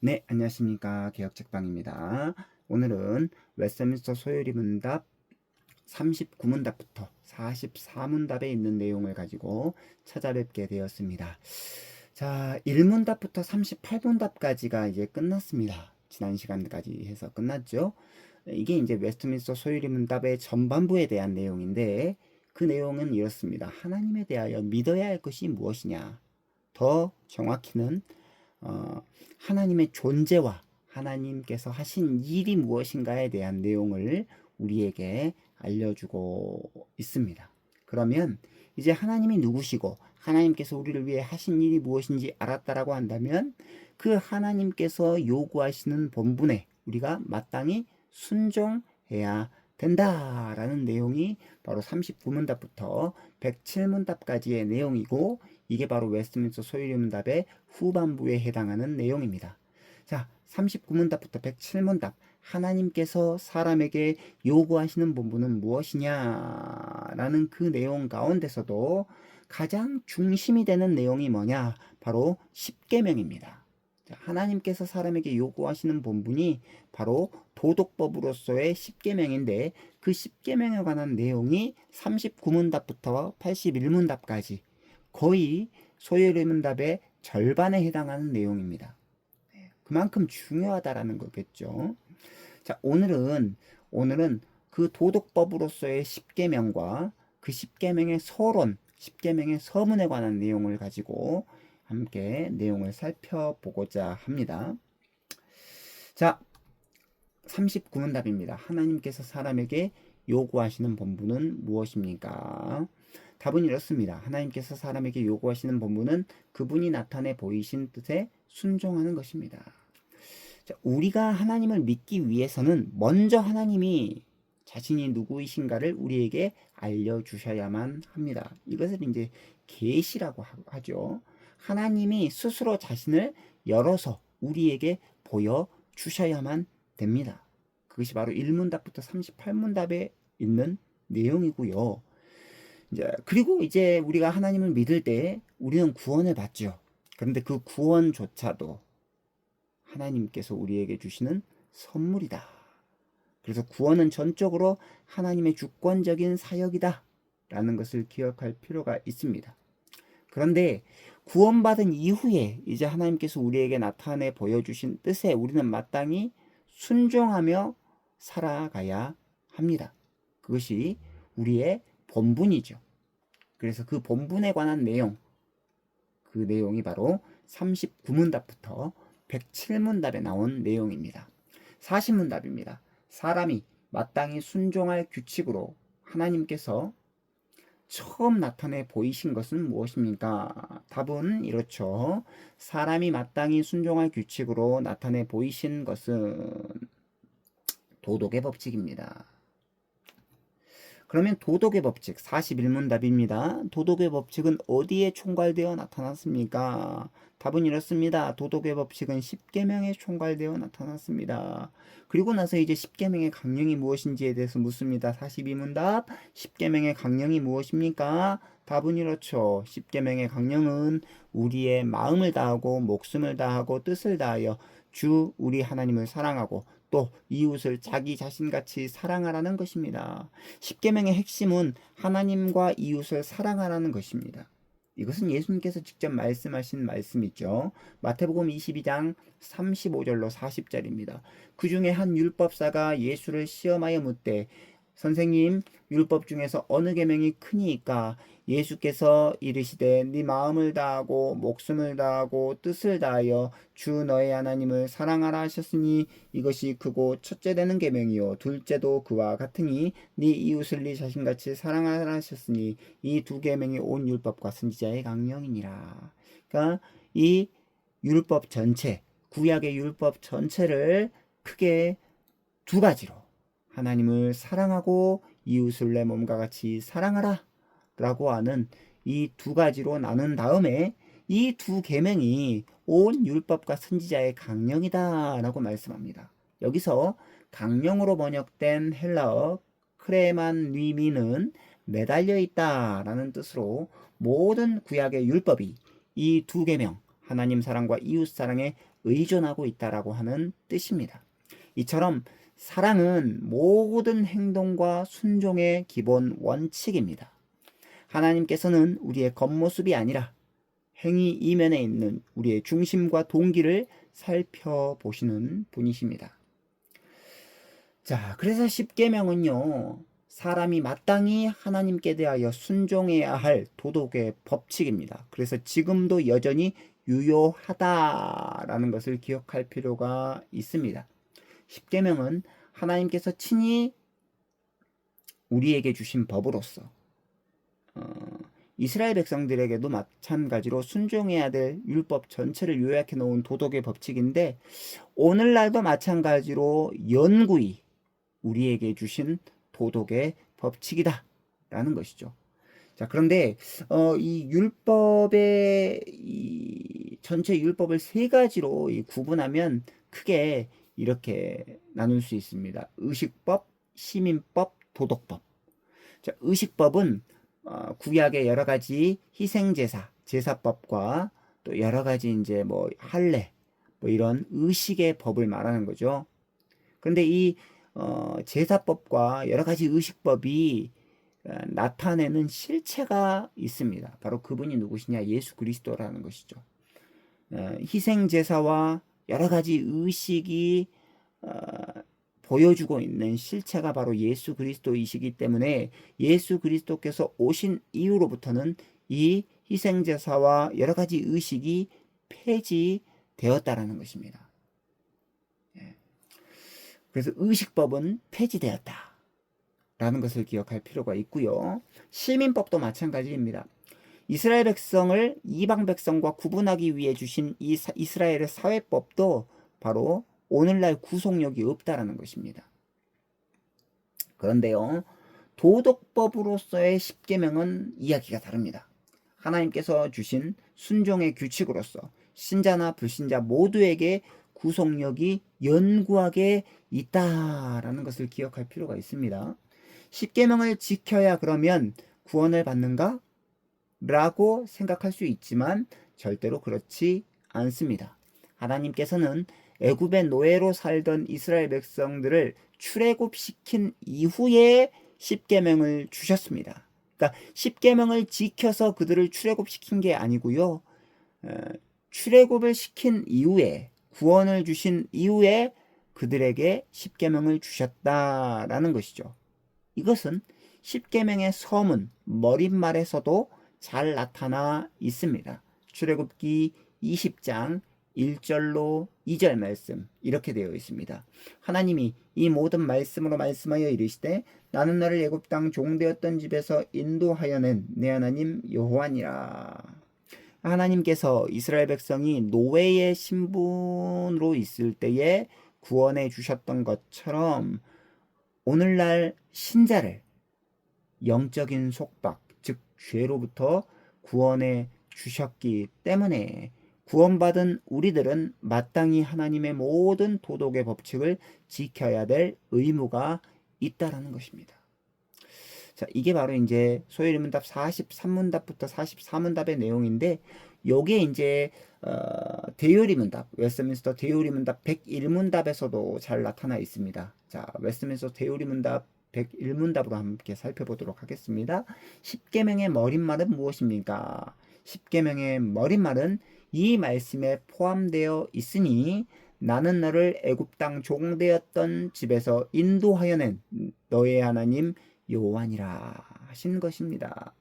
네, 안녕하십니까. 개혁책방입니다. 오늘은 웨스트민스터 소요리 문답 39문답부터 44문답에 있는 내용을 가지고 찾아뵙게 되었습니다. 자, 1문답부터 38문답까지가 이제 끝났습니다. 지난 시간까지 해서 끝났죠. 이게 이제 웨스트민스터 소요리 문답의 전반부에 대한 내용인데 그 내용은 이렇습니다. 하나님에 대하여 믿어야 할 것이 무엇이냐? 더 정확히는 하나님의 존재와 하나님께서 하신 일이 무엇인가에 대한 내용을 우리에게 알려주고 있습니다. 그러면 이제 하나님이 누구시고 하나님께서 우리를 위해 하신 일이 무엇인지 알았다라고 한다면 그 하나님께서 요구하시는 본분에 우리가 마땅히 순종해야 된다라는 내용이 바로 39문답부터 107문답까지의 내용이고, 이게 바로 웨스트민스터 소유리 문답의 후반부에 해당하는 내용입니다. 자, 39문답부터 107문답, 하나님께서 사람에게 요구하시는 본분은 무엇이냐라는 그 내용 가운데서도 가장 중심이 되는 내용이 뭐냐? 바로 십계명입니다. 하나님께서 사람에게 요구하시는 본분이 바로 도덕법으로서의 십계명인데, 그 십계명에 관한 내용이 39문답부터 81문답까지 거의 소요리 문답의 절반에 해당하는 내용입니다. 그만큼 중요하다라는 거겠죠. 자, 오늘은 그 도덕법으로서의 십계명과 그 십계명의 서론, 십계명의 서문에 관한 내용을 가지고 함께 내용을 살펴보고자 합니다. 자, 39문답입니다. 하나님께서 사람에게 요구하시는 본분은 무엇입니까? 답은 이렇습니다. 하나님께서 사람에게 요구하시는 본분은 그분이 나타내 보이신 뜻에 순종하는 것입니다. 자, 우리가 하나님을 믿기 위해서는 먼저 하나님이 자신이 누구이신가를 우리에게 알려주셔야만 합니다. 이것을 이제 계시라고 하죠. 하나님이 스스로 자신을 열어서 우리에게 보여주셔야만 됩니다. 그것이 바로 1문답부터 38문답에 있는 내용이고요. 그리고 이제 우리가 하나님을 믿을 때 우리는 구원을 받죠. 그런데 그 구원조차도 하나님께서 우리에게 주시는 선물이다. 그래서 구원은 전적으로 하나님의 주권적인 사역이다 라는 것을 기억할 필요가 있습니다. 그런데 구원받은 이후에 이제 하나님께서 우리에게 나타내 보여주신 뜻에 우리는 마땅히 순종하며 살아가야 합니다. 그것이 우리의 본분이죠. 그래서 그 본분에 관한 내용, 그 내용이 바로 39문답부터 107문답에 나온 내용입니다. 40문답입니다. 사람이 마땅히 순종할 규칙으로 하나님께서 처음 나타내 보이신 것은 무엇입니까? 답은 이렇죠. 사람이 마땅히 순종할 규칙으로 나타내 보이신 것은 도덕의 법칙입니다. 그러면 도덕의 법칙 41문답입니다. 도덕의 법칙은 어디에 총괄되어 나타났습니까? 답은 이렇습니다. 도덕의 법칙은 십계명에 총괄되어 나타났습니다. 그리고 나서 이제 십계명의 강령이 무엇인지에 대해서 묻습니다. 42문답 십계명의 강령이 무엇입니까? 답은 이렇죠. 십계명의 강령은 우리의 마음을 다하고 목숨을 다하고 뜻을 다하여 주 우리 하나님을 사랑하고 또 이웃을 자기 자신같이 사랑하라는 것입니다. 십계명의 핵심은 하나님과 이웃을 사랑하라는 것입니다. 이것은 예수님께서 직접 말씀하신 말씀이죠. 마태복음 22장 35절로 40절입니다. 그 중에 한 율법사가 예수를 시험하여 묻되 선생님, 율법 중에서 어느 계명이 크니이까? 예수께서 이르시되 네 마음을 다하고 목숨을 다하고 뜻을 다하여 주 너의 하나님을 사랑하라 하셨으니 이것이 크고 첫째 되는 계명이요 둘째도 그와 같으니 네 이웃을 네 자신같이 사랑하라 하셨으니 이 두 계명이 온 율법과 선지자의 강령이니라. 그러니까 이 율법 전체, 구약의 율법 전체를 크게 두 가지로 하나님을 사랑하고 이웃을 내 몸과 같이 사랑하라 라고 하는 이 두 가지로 나눈 다음에 이 두 계명이 온 율법과 선지자의 강령이다 라고 말씀합니다. 여기서 강령으로 번역된 헬라어 크레만 위미는 매달려 있다 라는 뜻으로 모든 구약의 율법이 이 두 계명, 하나님 사랑과 이웃 사랑에 의존하고 있다라고 하는 뜻입니다. 이처럼 사랑은 모든 행동과 순종의 기본 원칙입니다. 하나님께서는 우리의 겉모습이 아니라 행위 이면에 있는 우리의 중심과 동기를 살펴보시는 분이십니다. 자, 그래서 십계명은요, 사람이 마땅히 하나님께 대하여 순종해야 할 도덕의 법칙입니다. 그래서 지금도 여전히 유효하다라는 것을 기억할 필요가 있습니다. 십계명은 하나님께서 친히 우리에게 주신 법으로서 이스라엘 백성들에게도 마찬가지로 순종해야 될 율법 전체를 요약해 놓은 도덕의 법칙인데, 오늘날도 마찬가지로 연구히 우리에게 주신 도덕의 법칙이다 라는 것이죠. 자, 그런데 이 율법의 이 전체 율법을 세 가지로 구분하면 크게 이렇게 나눌 수 있습니다. 의식법, 시민법, 도덕법. 자, 의식법은 구약의 여러 가지 희생제사, 제사법과 또 여러 가지 이제 뭐 할례, 뭐 이런 의식의 법을 말하는 거죠. 그런데 이 제사법과 여러 가지 의식법이 나타내는 실체가 있습니다. 바로 그분이 누구시냐? 예수 그리스도라는 것이죠. 희생제사와 여러 가지 의식이 보여주고 있는 실체가 바로 예수 그리스도이시기 때문에 예수 그리스도께서 오신 이후로부터는 이 희생제사와 여러 가지 의식이 폐지되었다라는 것입니다. 그래서 의식법은 폐지되었다 라는 것을 기억할 필요가 있고요. 시민법도 마찬가지입니다. 이스라엘 백성을 이방 백성과 구분하기 위해 주신 이 이스라엘의 사회법도 바로 오늘날 구속력이 없다라는 것입니다. 그런데요, 도덕법으로서의 십계명은 이야기가 다릅니다. 하나님께서 주신 순종의 규칙으로서 신자나 불신자 모두에게 구속력이 연구하게 있다라는 것을 기억할 필요가 있습니다. 십계명을 지켜야 그러면 구원을 받는가? 라고 생각할 수 있지만 절대로 그렇지 않습니다. 하나님께서는 애굽의 노예로 살던 이스라엘 백성들을 출애굽시킨 이후에 십계명을 주셨습니다. 그러니까 십계명을 지켜서 그들을 출애굽시킨 게 아니고요. 출애굽을 시킨 이후에 구원을 주신 이후에 그들에게 십계명을 주셨다라는 것이죠. 이것은 십계명의 서문, 머릿말에서도 잘 나타나 있습니다. 출애굽기 20장 1절로 2절 말씀 이렇게 되어 있습니다. 하나님이 이 모든 말씀으로 말씀하여 이르시되 나는 너를 애굽 땅 종되었던 집에서 인도하여 낸 내 하나님 여호와니라. 하나님께서 이스라엘 백성이 노예의 신분으로 있을 때에 구원해 주셨던 것처럼 오늘날 신자를 영적인 속박, 즉 죄로부터 구원해 주셨기 때문에 구원받은 우리들은 마땅히 하나님의 모든 도덕의 법칙을 지켜야 될 의무가 있다라는 것입니다. 자, 이게 바로 이제 소요리문답 43문답부터 44문답의 내용인데, 요게 이제 대요리문답, 웨스트민스터 대요리문답 101문답에서도 잘 나타나 있습니다. 자, 웨스트민스터 대요리문답 101문답으로 함께 살펴보도록 하겠습니다. 십계명의 머릿말은 무엇입니까? 십계명의 머릿말은 이 말씀에 포함되어 있으니 나는 너를 애굽 땅 종되었던 집에서 인도하여 낸 너의 하나님 여호와니라 하신 것입니다.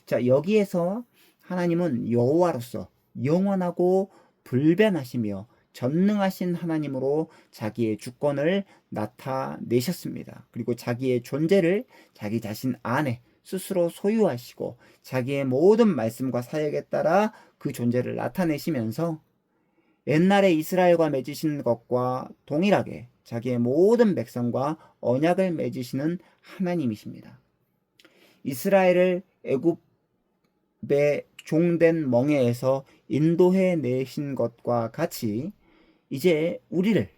자, 여기에서 하나님은 여호와로서 영원하고 불변하시며 전능하신 하나님으로 자기의 주권을 나타내셨습니다. 그리고 자기의 존재를 자기 자신 안에 스스로 소유하시고 자기의 모든 말씀과 사역에 따라 그 존재를 나타내시면서 옛날에 이스라엘과 맺으신 것과 동일하게 자기의 모든 백성과 언약을 맺으시는 하나님이십니다. 이스라엘을 애굽의 종된 멍에에서 인도해 내신 것과 같이 이제 우리를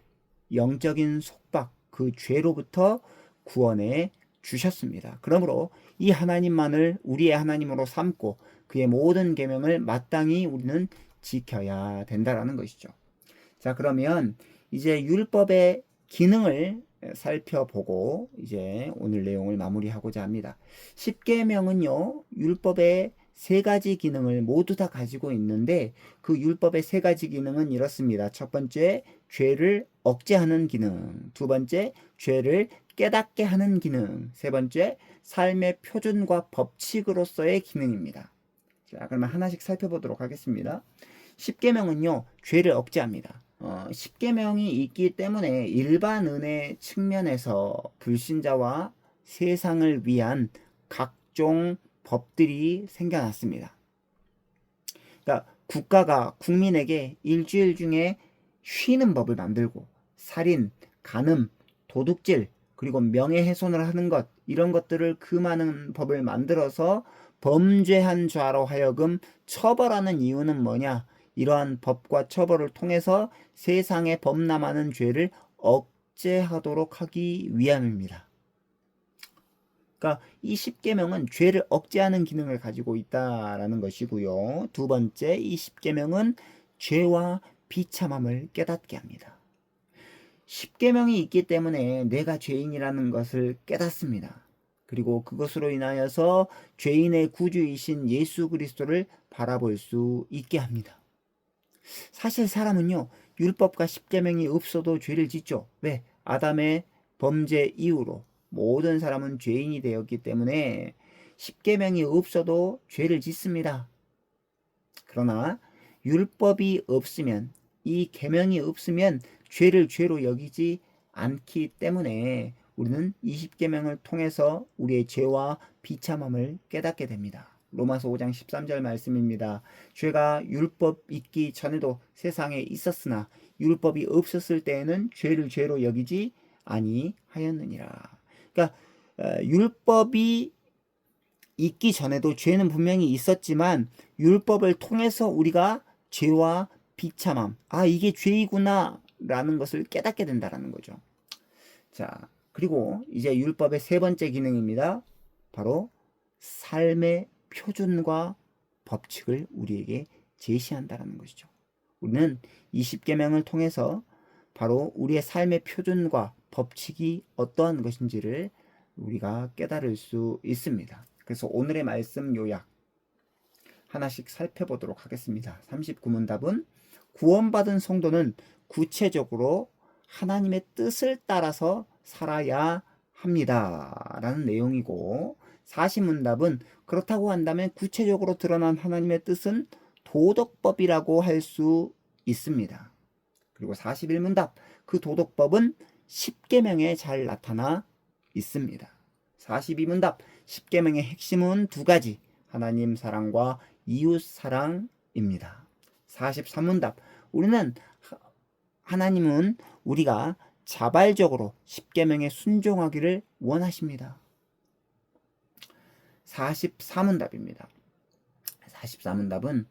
영적인 속박, 그 죄로부터 구원해 주셨습니다. 그러므로 이 하나님만을 우리의 하나님으로 삼고 그의 모든 계명을 마땅히 우리는 지켜야 된다라는 것이죠. 자, 그러면 이제 율법의 기능을 살펴보고 이제 오늘 내용을 마무리하고자 합니다. 십계명은요, 율법의 세 가지 기능을 모두 다 가지고 있는데 그 율법의 세 가지 기능은 이렇습니다. 첫 번째, 죄를 억제하는 기능. 두 번째, 죄를 깨닫게 하는 기능. 세 번째, 삶의 표준과 법칙으로서의 기능입니다. 자, 그러면 하나씩 살펴보도록 하겠습니다. 십계명은요, 죄를 억제합니다. 십계명이 있기 때문에 일반은혜 측면에서 불신자와 세상을 위한 각종 법들이 생겨났습니다. 그러니까 국가가 국민에게 일주일 중에 쉬는 법을 만들고 살인, 간음, 도둑질, 그리고 명예훼손을 하는 것, 이런 것들을 금하는 법을 만들어서 범죄한 자로 하여금 처벌하는 이유는 뭐냐? 이러한 법과 처벌을 통해서 세상에 범람하는 죄를 억제하도록 하기 위함입니다. 그러니까 이 십계명은 죄를 억제하는 기능을 가지고 있다라는 것이고요. 두 번째, 이 십계명은 죄와 비참함을 깨닫게 합니다. 십계명이 있기 때문에 내가 죄인이라는 것을 깨닫습니다. 그리고 그것으로 인하여서 죄인의 구주이신 예수 그리스도를 바라볼 수 있게 합니다. 사실 사람은요, 율법과 십계명이 없어도 죄를 짓죠. 왜? 아담의 범죄 이후로 모든 사람은 죄인이 되었기 때문에 십계명이 없어도 죄를 짓습니다. 그러나 율법이 없으면, 이 계명이 없으면 죄를 죄로 여기지 않기 때문에 우리는 이 십계명을 통해서 우리의 죄와 비참함을 깨닫게 됩니다. 로마서 5장 13절 말씀입니다. 죄가 율법 있기 전에도 세상에 있었으나 율법이 없었을 때에는 죄를 죄로 여기지 아니하였느니라. 그러니까 율법이 있기 전에도 죄는 분명히 있었지만 율법을 통해서 우리가 죄와 비참함, 이게 죄이구나 라는 것을 깨닫게 된다라는 거죠. 자, 그리고 이제 율법의 세 번째 기능입니다. 바로 삶의 표준과 법칙을 우리에게 제시한다라는 것이죠. 우리는 이 십계명을 통해서 바로 우리의 삶의 표준과 법칙이 어떠한 것인지를 우리가 깨달을 수 있습니다. 그래서 오늘의 말씀 요약 하나씩 살펴보도록 하겠습니다. 39문답은 구원받은 성도는 구체적으로 하나님의 뜻을 따라서 살아야 합니다 라는 내용이고, 40문답은 그렇다고 한다면 구체적으로 드러난 하나님의 뜻은 도덕법이라고 할 수 있습니다. 그리고 41문답, 그 도덕법은 십계명에 잘 나타나 있습니다. 42문답, 십계명의 핵심은 두 가지, 하나님 사랑과 이웃 사랑입니다. 43문답, 하나님은 우리가 자발적으로 십계명에 순종하기를 원하십니다. 44문답입니다. 44문답은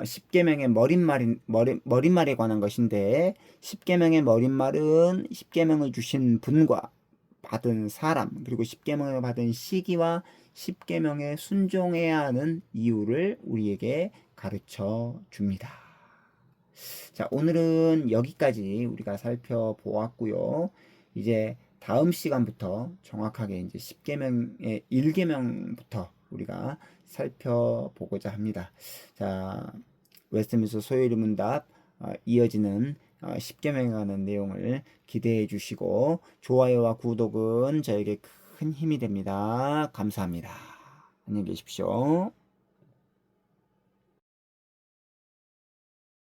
십계명의 머릿말에 관한 것인데, 십계명의 머릿말은 십계명을 주신 분과 받은 사람, 그리고 십계명을 받은 시기와 십계명에 순종해야 하는 이유를 우리에게 가르쳐 줍니다. 자, 오늘은 여기까지 우리가 살펴보았고요. 이제 다음 시간부터 정확하게 이제 십계명의 1계명부터 우리가 살펴보고자 합니다. 자, 웨스트민스터 소요리 문답 이어지는 십계명에 관한 내용을 기대해 주시고, 좋아요와 구독은 저에게 큰 힘이 됩니다. 감사합니다. 안녕히 계십시오.